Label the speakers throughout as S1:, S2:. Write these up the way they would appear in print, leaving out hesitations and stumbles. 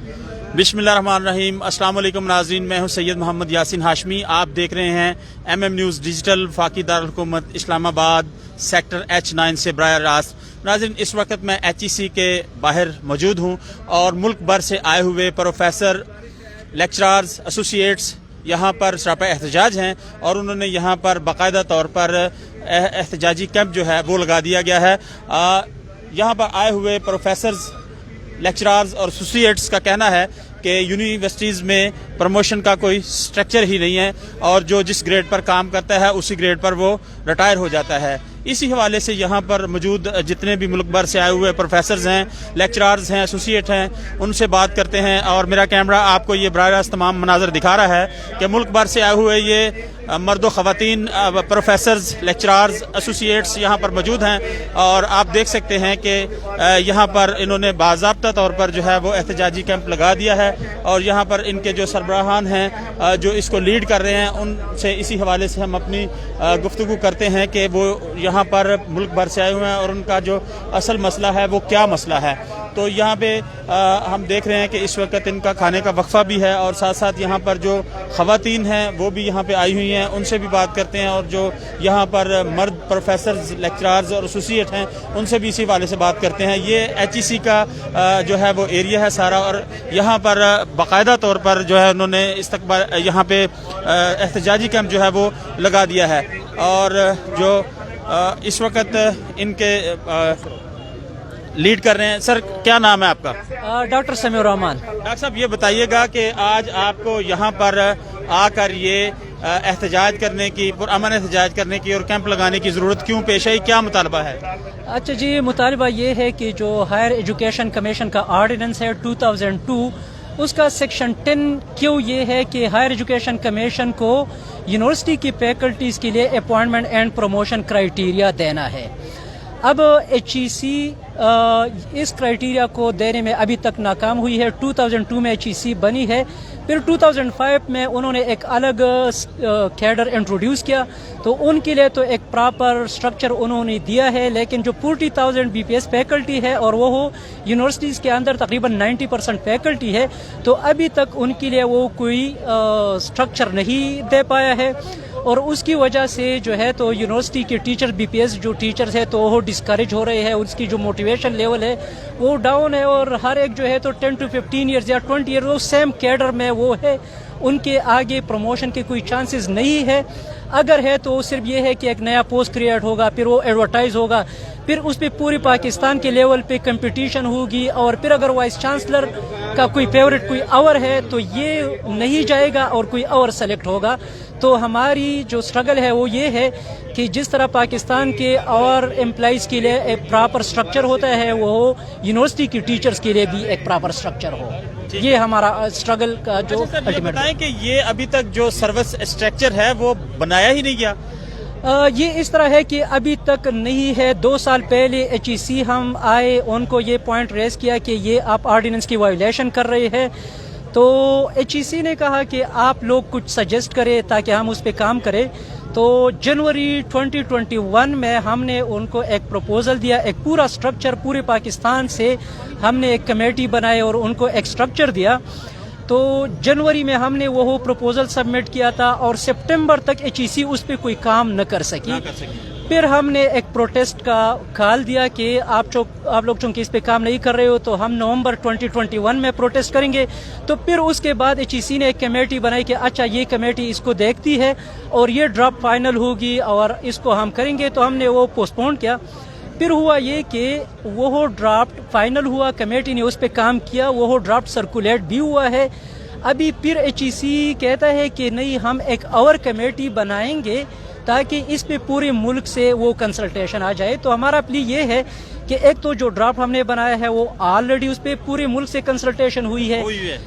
S1: बिस्मिल्लाहिर्रहमानिर्रहीम। अस्सलाम वालेकुम नाज़रीन, मैं हूं सैयद मोहम्मद यासीन हाशमी। आप देख रहे हैं MM न्यूज़ डिजिटल वफाकी दारुल हुकूमत इस्लामाबाद सेक्टर H9 से बराह रास्त। नाज़रीन, इस वक्त मैं HEC के बाहर मौजूद हूं और मुल्क भर से आए हुए प्रोफेसर, लेक्चरर्स, एसोसिएट्स यहाँ पर सरापा एहतजाज हैं और उन्होंने यहाँ पर बाकायदा तौर पर एहतजाजी कैंप जो है वो लगा दिया गया है। यहाँ पर आए हुए प्रोफेसर्स, लेक्चरर्स और एसोसिएट्स का कहना है कि यूनिवर्सिटीज़ में प्रमोशन का कोई स्ट्रक्चर ही नहीं है और जो जिस ग्रेड पर काम करता है उसी ग्रेड पर वो रिटायर हो जाता है। इसी हवाले से यहाँ पर मौजूद जितने भी मुल्क भर से आए हुए प्रोफेसर्स हैं, लेक्चरर्स हैं, एसोसिएट हैं, उनसे बात करते हैं। और मेरा कैमरा आपको ये बराह रास्त तमाम मनाज़र दिखा रहा है कि मुल्क भर से आए हुए ये मर्द व ख़वातीन प्रोफेसर्स, लेक्चरर्स, एसोसिएट्स यहाँ पर मौजूद हैं और आप देख सकते हैं कि यहाँ पर इन्होंने बाज़ाब्ता तौर पर जो है वो एहतजाजी कैंप लगा दिया है और यहाँ पर इनके जो सरबराहान हैं जो इसको लीड कर रहे हैं उनसे इसी हवाले से हम अपनी गुफ्तगू करते हैं कि वो यहाँ पर मुल्क भर से आए हुए हैं और उनका जो असल मसला है वो क्या मसला है। तो यहाँ पे हम देख रहे हैं कि इस वक्त इनका खाने का वक्फा भी है और साथ साथ यहाँ पर जो ख़वातीन हैं वो भी यहाँ पे आई हुई हैं, उनसे भी बात करते हैं और जो यहाँ पर मर्द प्रोफेसर्स, लेक्चरर्स और एसोसिएट हैं उनसे भी इसी वाले से बात करते हैं। ये HEC का जो है वो एरिया है सारा और यहाँ पर बाकायदा तौर पर जो है उन्होंने इस्तकबाल यहाँ पे एहतजाजी कैंप जो है वो लगा दिया है। और जो इस वक्त इनके लीड कर रहे हैं, सर क्या नाम है आपका?
S2: डॉक्टर समीउर रहमान।
S1: डॉक्टर साहब, ये बताइएगा कि आज आपको यहाँ पर आकर ये एहतजाज करने की, पुरअमन एहतजाज करने की और कैंप लगाने की ज़रूरत क्यों पेश आई, क्या मुतालबा है?
S2: अच्छा जी, मुतालबा ये है कि जो हायर एजुकेशन कमीशन का ऑर्डिनेंस है 2002, उसका सेक्शन 10Q ये है कि हायर एजुकेशन कमीशन को यूनिवर्सिटी की फैकल्टीज़ के लिए अपॉइंटमेंट एंड प्रमोशन क्राइटेरिया देना है। अब HEC इस क्राइटेरिया को देने में अभी तक नाकाम हुई है। 2002 में HEC बनी है, फिर 2005 में उन्होंने एक अलग कैडर इंट्रोड्यूस किया, तो उनके लिए तो एक प्रॉपर स्ट्रक्चर उन्होंने दिया है, लेकिन जो 40,000 BPS फैकल्टी है और वो यूनिवर्सिटीज़ के अंदर तकरीबन 90% फैकल्टी है, तो अभी तक उनके लिए वो कोई स्ट्रक्चर नहीं दे पाया है और उसकी वजह से जो है तो यूनिवर्सिटी के टीचर, BPS जो टीचर्स है तो वो डिस्करेज हो रहे हैं, उसकी जो मोटिवेशन लेवल है वो डाउन है और हर एक जो है तो 10 to 15 ईयर्स या 20 ईयर वो सेम कैडर में वो है, उनके आगे प्रमोशन के कोई चांसेस नहीं है। अगर है तो सिर्फ ये है कि एक नया पोस्ट क्रिएट होगा, फिर वो एडवर्टाइज होगा, फिर उस पर पूरे पाकिस्तान के लेवल पे कंपटीशन होगी और फिर अगर वाइस चांसलर का कोई फेवरेट कोई और है तो ये नहीं जाएगा और कोई और सेलेक्ट होगा। तो हमारी जो स्ट्रगल है वो ये है कि जिस तरह पाकिस्तान के और एम्प्लॉइज़ के लिए एक प्रॉपर स्ट्रक्चर होता है वो यूनिवर्सिटी के टीचर्स के लिए भी एक प्रॉपर स्ट्रक्चर हो। ये हमारा स्ट्रगल का जो अल्टीमेट।
S1: बताएं कि ये अभी तक जो सर्विस स्ट्रक्चर है वो बनाया ही नहीं गया।
S2: ये इस तरह है कि अभी तक नहीं है। 2 साल पहले HEC हम आए, उनको ये पॉइंट रेज किया कि ये आप ऑर्डिनेंस की वायोलेशन कर रहे हैं, तो HEC ने कहा कि आप लोग कुछ सजेस्ट करें ताकि हम उस पर काम करें। तो जनवरी 2021 में हमने उनको एक प्रपोजल दिया, एक पूरा स्ट्रक्चर पूरे पाकिस्तान से हमने एक कमेटी बनाई और उनको एक स्ट्रक्चर दिया। तो जनवरी में हमने वो प्रपोजल सबमिट किया था और सितंबर तक HEC उस पर कोई काम न कर सकी। फिर हमने एक प्रोटेस्ट का कॉल दिया कि आप लोग चूंकि इस पे काम नहीं कर रहे हो तो हम नवंबर 2021 में प्रोटेस्ट करेंगे। तो फिर उसके बाद HEC ने एक कमेटी बनाई कि अच्छा ये कमेटी इसको देखती है और ये ड्राफ्ट फाइनल होगी और इसको हम करेंगे, तो हमने वो पोस्टपोन किया। फिर हुआ ये कि वो ड्राफ्ट फाइनल हुआ, कमेटी ने उस पर काम किया, वो ड्राफ्ट सर्कुलेट भी हुआ है। अभी फिर HEC कहता है कि नहीं, हम एक और कमेटी बनाएंगे ताकि इस पे पूरे मुल्क से वो कंसल्टेशन आ जाए। तो हमारा प्ली ये है कि एक तो जो ड्राफ्ट हमने बनाया है वो ऑलरेडी उस पे पूरे मुल्क से कंसल्टेशन हुई है।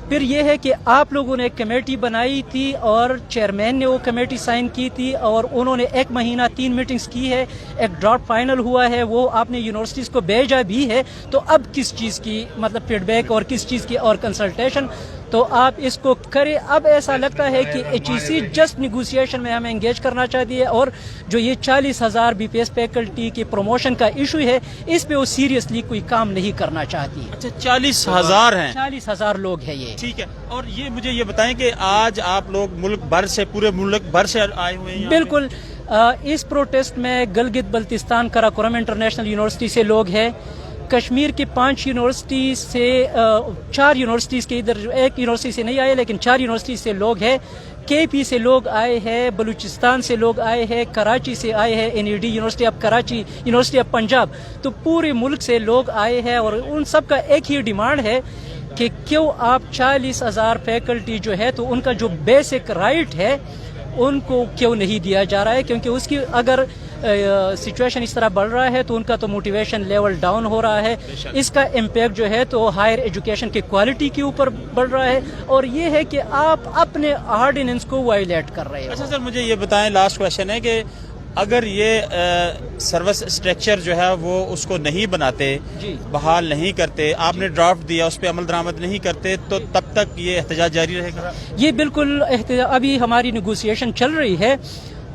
S2: फिर ये है कि आप लोगों ने एक कमेटी बनाई थी और चेयरमैन ने वो कमेटी साइन की थी और उन्होंने 1 महीना 3 मीटिंग्स की है, एक ड्राफ्ट फाइनल हुआ है, वो आपने यूनिवर्सिटीज़ को भेजा भी है। तो अब किस चीज़ की मतलब फीडबैक और किस चीज़ की और कंसल्टेशन, تو آپ اس کو کریں. اب ایسا لگتا ہے کہ HEC جسٹ نیگوسیشن میں ہمیں انگیج کرنا چاہتی ہے, اور جو یہ 40,000 BPS فیکلٹی کی پروموشن کا ایشو ہے اس پہ وہ سیریسلی کوئی کام نہیں کرنا چاہتی.
S1: اچھا 40,000 ہیں,
S2: 40,000 لوگ ہیں یہ.
S1: ٹھیک ہے. اور یہ مجھے یہ بتائیں کہ آج آپ لوگ ملک بھر سے, پورے ملک بھر سے آئے ہوئے ہیں یہاں پہ؟
S2: بالکل. اس پروٹیسٹ میں گلگت بلتستان کراکورم انٹرنیشنل یونیورسٹی سے لوگ ہیں, کشمیر کی 5 یونیورسٹی سے 4 یونیورسٹیز کے, ادھر ایک یونیورسٹی سے نہیں آئے لیکن 4 یونیورسٹی سے لوگ ہیں, KP سے لوگ آئے ہیں, بلوچستان سے لوگ آئے ہیں, کراچی سے آئے ہیں, NED university of Karachi, university of Punjab. تو پورے ملک سے لوگ آئے ہیں اور ان سب کا ایک ہی ڈیمانڈ ہے کہ کیوں آپ 40,000 فیکلٹی جو ہے تو ان کا جو بیسک رائٹ ہے ان کو کیوں نہیں دیا جا رہا ہے, کیونکہ اس کی اگر سچویشن اس طرح بڑھ رہا ہے تو ان کا تو موٹیویشن لیول ڈاؤن ہو رہا ہے. اس کا امپیکٹ جو ہے تو ہائر ایجوکیشن کی کوالٹی کے اوپر بڑھ رہا ہے, اور یہ ہے کہ آپ اپنے آرڈیننس کو وائلیٹ کر رہے ہیں.
S1: اچھا سر, مجھے یہ بتائیں, لاسٹ کویشچن ہے کہ اگر یہ سروس اسٹرکچر جو ہے وہ اس کو نہیں بناتے,
S2: جی,
S1: بحال نہیں کرتے, آپ نے ڈرافٹ دیا اس پہ عمل درآمد نہیں کرتے, تو تب تک یہ احتجاج جاری رہے گا؟
S2: یہ بالکل ابھی ہماری نیگوسیشن چل رہی ہے,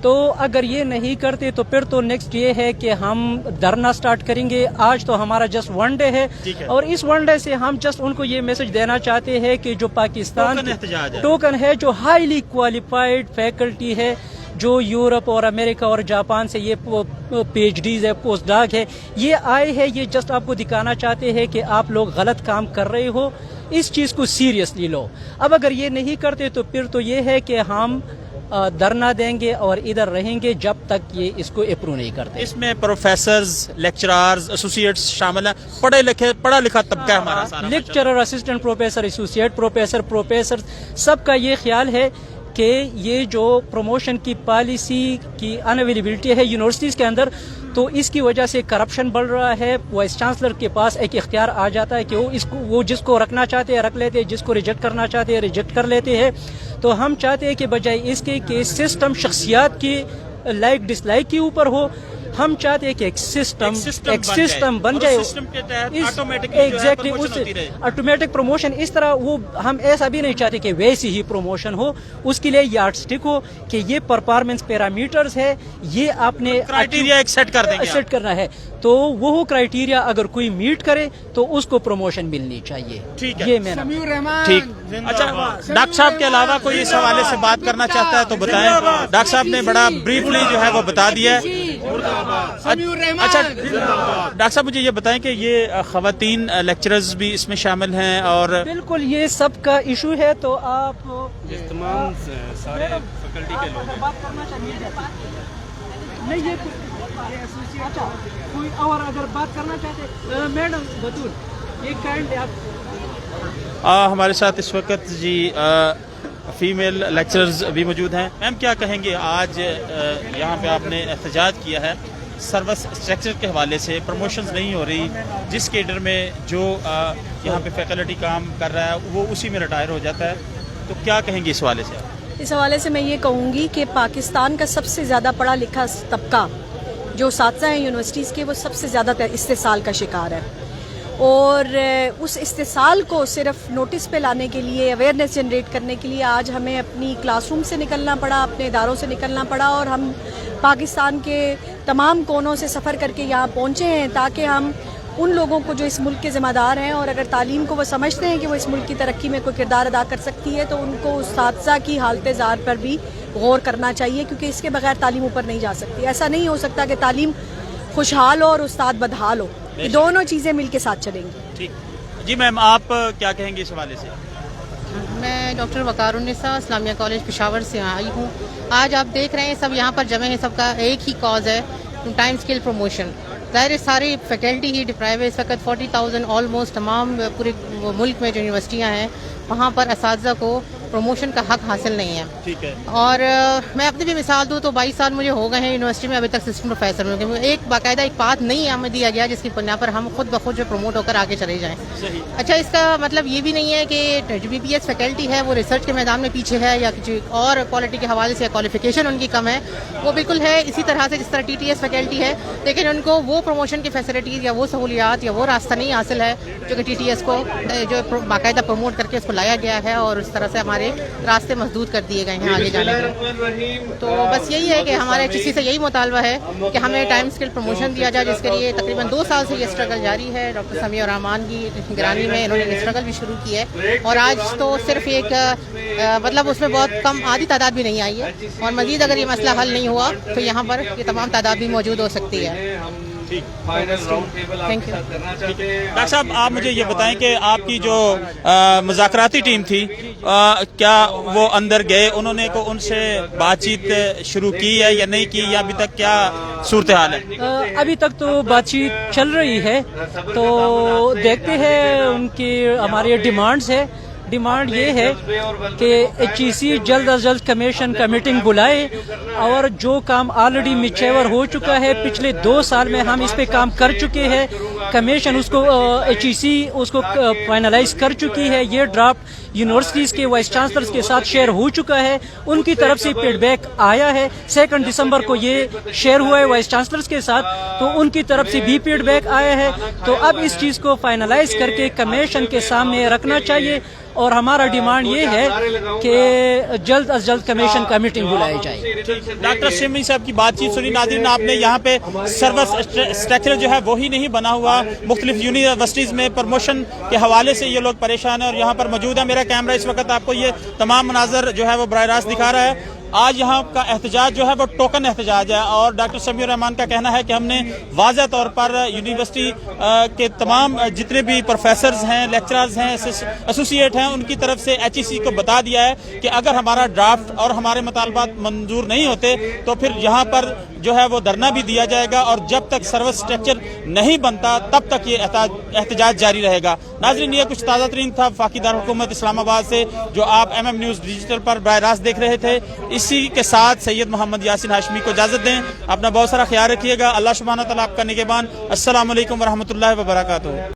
S2: تو اگر یہ نہیں کرتے تو پھر تو نیکسٹ یہ ہے کہ ہم دھرنا سٹارٹ کریں گے. آج تو ہمارا جسٹ 1 ڈے ہے, اور اس 1 ڈے سے ہم جسٹ ان کو یہ میسج دینا چاہتے ہیں کہ جو پاکستان ٹوکن ہے, جو ہائیلی کوالیفائڈ فیکلٹی ہے, جو یورپ اور امریکہ اور جاپان سے یہ PhDs ہے, پوسٹ ڈاک ہے, یہ آئے ہیں, یہ جسٹ آپ کو دکھانا چاہتے ہیں کہ آپ لوگ غلط کام کر رہے ہو, اس چیز کو سیریسلی لو. اب اگر یہ نہیں کرتے تو پھر تو یہ ہے کہ ہم دھرنا دیں گے اور ادھر رہیں گے جب تک یہ اس کو اپروو نہیں کرتے.
S1: اس میں پروفیسرز, لیکچرارز, ایسوسیٹس شامل ہیں, پڑھا لکھا طبقہ ہے ہمارا سارا,
S2: lecturer, assistant professor, associate professor, سب کا یہ خیال ہے کہ یہ جو پروموشن کی پالیسی کی انویلیبلٹی ہے یونیورسٹیز کے اندر, تو اس کی وجہ سے کرپشن بڑھ رہا ہے. وائس چانسلر کے پاس ایک اختیار آ جاتا ہے کہ وہ جس کو رکھنا چاہتے ہیں رکھ لیتے ہیں, جس کو ریجیکٹ کرنا چاہتے ہیں ریجیکٹ کر لیتے ہیں. تو ہم چاہتے ہیں کہ بجائے اس کے کہ سسٹم شخصیات کی لائک ڈس لائک کے اوپر ہو, ہم چاہتے ہیں کہ ایک سسٹم بن جائے, ایگزیکٹلی آٹومیٹک پروموشن. اس طرح وہ ہم ایسا بھی نہیں چاہتے کہ ویسی ہی پروموشن ہو, اس کے لیے یارڈ سٹک ہو کہ یہ پرفارمنس پیرامیٹرز ہے, یہ آپ نے
S1: کرائٹیریا ایک سیٹ کر دیں گے,
S2: سیٹ کرنا ہے, تو وہ کرائٹیریا اگر کوئی میٹ کرے تو اس کو پروموشن ملنی چاہیے.
S1: ٹھیک ہے,
S2: یہ میرا
S1: ٹھیک. اچھا, ڈاکٹر صاحب کے علاوہ کوئی اس حوالے سے بات کرنا چاہتا ہے تو بتائیں. ڈاکٹر صاحب نے بڑا بریفلی جو ہے وہ بتا دیا ہے. اچھا ڈاکٹر صاحب, مجھے یہ بتائیں کہ یہ خواتین لیکچررز بھی اس میں شامل ہیں, اور
S2: بالکل یہ سب کا ایشو ہے, تو آپ
S3: تمام سارے فیکلٹی کے لوگ
S2: بات کرنا چاہیے نہیں, یہ اچھا کوئی اور اگر بات کرنا چاہتے میڈم بطول, یہ کائنڈ آپ
S1: ہمارے ساتھ اس وقت جی فیمیل لیکچررز بھی موجود ہیں. میم کیا کہیں گے, آج یہاں پہ آپ نے احتجاج کیا ہے سروس اسٹرکچر کے حوالے سے, پروموشنز نہیں ہو رہی, جس کیڈر میں جو یہاں پہ فیکلٹی کام کر رہا ہے وہ اسی میں ریٹائر ہو جاتا ہے, تو کیا کہیں گے اس حوالے سے؟
S4: اس حوالے سے میں یہ کہوں گی کہ پاکستان کا سب سے زیادہ پڑھا لکھا طبقہ جو اساتذہ ہیں یونیورسٹیز کے, وہ سب سے زیادہ استحصال کا شکار ہے, اور اس استحصال کو صرف نوٹس پہ لانے کے لیے, اویئرنیس جنریٹ کرنے کے لیے آج ہمیں اپنی کلاس روم سے نکلنا پڑا, اپنے اداروں سے نکلنا پڑا, اور ہم پاکستان کے تمام کونوں سے سفر کر کے یہاں پہنچے ہیں تاکہ ہم ان لوگوں کو جو اس ملک کے ذمہ دار ہیں, اور اگر تعلیم کو وہ سمجھتے ہیں کہ وہ اس ملک کی ترقی میں کوئی کردار ادا کر سکتی ہے, تو ان کو اساتذہ کی حالت زار پر بھی غور کرنا چاہیے, کیونکہ اس کے بغیر تعلیم اوپر نہیں جا سکتی. ایسا نہیں ہو سکتا کہ تعلیم خوشحال ہو اور استاد بدحال ہو, دونوں چیزیں مل کے ساتھ چلیں گی.
S1: ٹھیک جی میم, آپ کیا کہیں گے اس حوالے سے؟
S5: میں ڈاکٹر وقار النساء اسلامیہ کالج پشاور سے آئی ہوں. آج آپ دیکھ رہے ہیں سب یہاں پر جمع ہیں, سب کا ایک ہی کاز ہے, ٹائم اسکل پروموشن. ظاہر ساری فیکلٹی ہی ڈپرائیو ہے اس وقت. 40,000 آلموسٹ تمام پورے ملک میں جو یونیورسٹیاں ہیں وہاں پر اساتذہ کو प्रमोशन का हक हासिल नहीं है।
S1: ठीक है।
S5: और मैं अपनी भी मिसाल दूँ तो 22 साल मुझे हो गए हैं यूनिवर्सिटी में, अभी तक असिस्टेंट प्रोफेसर में। एक बाकायदा एक पाथ नहीं हमें दिया गया जिसकी बुनियाद पर हम खुद बखुद जो प्रमोट होकर आगे चले जाएं।
S1: सही।
S5: अच्छा, इसका मतलब ये भी नहीं है कि जो BPS फैकल्टी है वो रिसर्च के मैदान में पीछे है या किसी और क्वालिटी के हवाले से क्वालिफिकेशन उनकी कम है, वो बिल्कुल है इसी तरह से जिस तरह TTS फैकल्टी है, लेकिन उनको वो प्रमोशन की फैसिलिटीज़ या वो सहूलियात या वो रास्ता नहीं हासिल है जो कि TTS को जो बाकायदा प्रमोट करके उसको लाया गया है, और उस तरह से हमारे रास्ते मजदूद कर दिए गए हैं आगे जाने के। तो बस यही है कि हमारे HEC से यही मुतालबा है कि हमें टाइम स्किल प्रमोशन दिया जाए, जिसके लिए तकरीबन 2 साल से ये स्ट्रगल जारी है। डॉक्टर समीर रहमान की निगरानी में इन्होंने ये स्ट्रगल भी शुरू की है, और आज तो सिर्फ एक मतलब उसमें बहुत कम आधी तादाद भी नहीं आई है, और मजीद अगर ये मसला हल नहीं हुआ तो यहाँ पर ये तमाम तादाद भी मौजूद हो सकती है। Thank you.
S1: डॉक्टर साहब, आप मुझे ये बताएं कि आपकी जो मुज़ाकराती टीम थी, क्या वो अंदर गए, उन्होंने को उनसे बातचीत शुरू की है या नहीं की, या अभी तक क्या सूरत हाल है?
S2: अभी तक तो बातचीत चल रही है, तो देखते हैं उनकी हमारी डिमांड्स है। डिमांड ये है कि HEC जल्द अज जल्द कमीशन का मीटिंग बुलाए, और जो काम ऑलरेडी मिचेवर हो चुका है, पिछले 2 साल में हम इस पे काम कर चुके हैं, कमीशन उसको HEC उसको फाइनलाइज कर चुकी है। ये ड्राफ्ट यूनिवर्सिटीज़ के वाइस चांसलर्स के साथ शेयर हो चुका है, उनकी तरफ से फीडबैक आया है। 2 दिसंबर को ये शेयर हुआ है वाइस चांसलर्स के साथ, तो उनकी तरफ से भी फीडबैक आया है। तो अब इस चीज़ को फाइनलाइज करके कमीशन के सामने रखना चाहिए, और हमारा डिमांड ये है कि जल्द अज जल्द कमीशन का मीटिंग बुलाई जाए।
S1: डॉक्टर शमी साहब की बातचीत सुनी। नाज़रीन, आपने यहाँ पे सर्विस स्ट्रक्चर जो है वही नहीं बना हुआ, मुख्तलिफ यूनिवर्सिटीज़ में प्रमोशन के हवाले से ये लोग परेशान हैं, और यहाँ पर मौजूद है मेरा कैमरा इस वक्त आपको ये तमाम मनाजर जो है वो बराह रास्त दिखा रहा है। आज यहाँ का एहतजाज जो है वो टोकन एहतजाज है, और डॉक्टर समीर रहमान का कहना है कि हमने वाज़ह तौर पर यूनिवर्सिटी के तमाम जितने भी प्रोफेसर्स हैं, लेक्चरर्स हैं, एसोसिएट हैं, उनकी तरफ से HEC को बता दिया है कि अगर हमारा ड्राफ्ट और हमारे मुतालबात मंजूर नहीं होते तो फिर यहाँ पर जो है वो धरना भी दिया जाएगा, और जब तक सर्विस स्ट्रक्चर नहीं बनता तब तक ये एहतजाज जारी रहेगा। नाज़रीन, ये कुछ ताज़ा तरीन था वफाकी दारुल हुकूमत इस्लामाबाद से, जो आप MM न्यूज़ डिजिटल पर बराह रास्त देख रहे थे। इसी के साथ सैयद मोहम्मद यासीन हाशमी को इजाज़त दें। अपना बहुत सारा ख्याल रखिएगा। अल्लाह सुब्हानहू व तआला आपका निगहबान। अस्सलामु अलैकुम व रहमतुल्लाहि व बरकातुहू।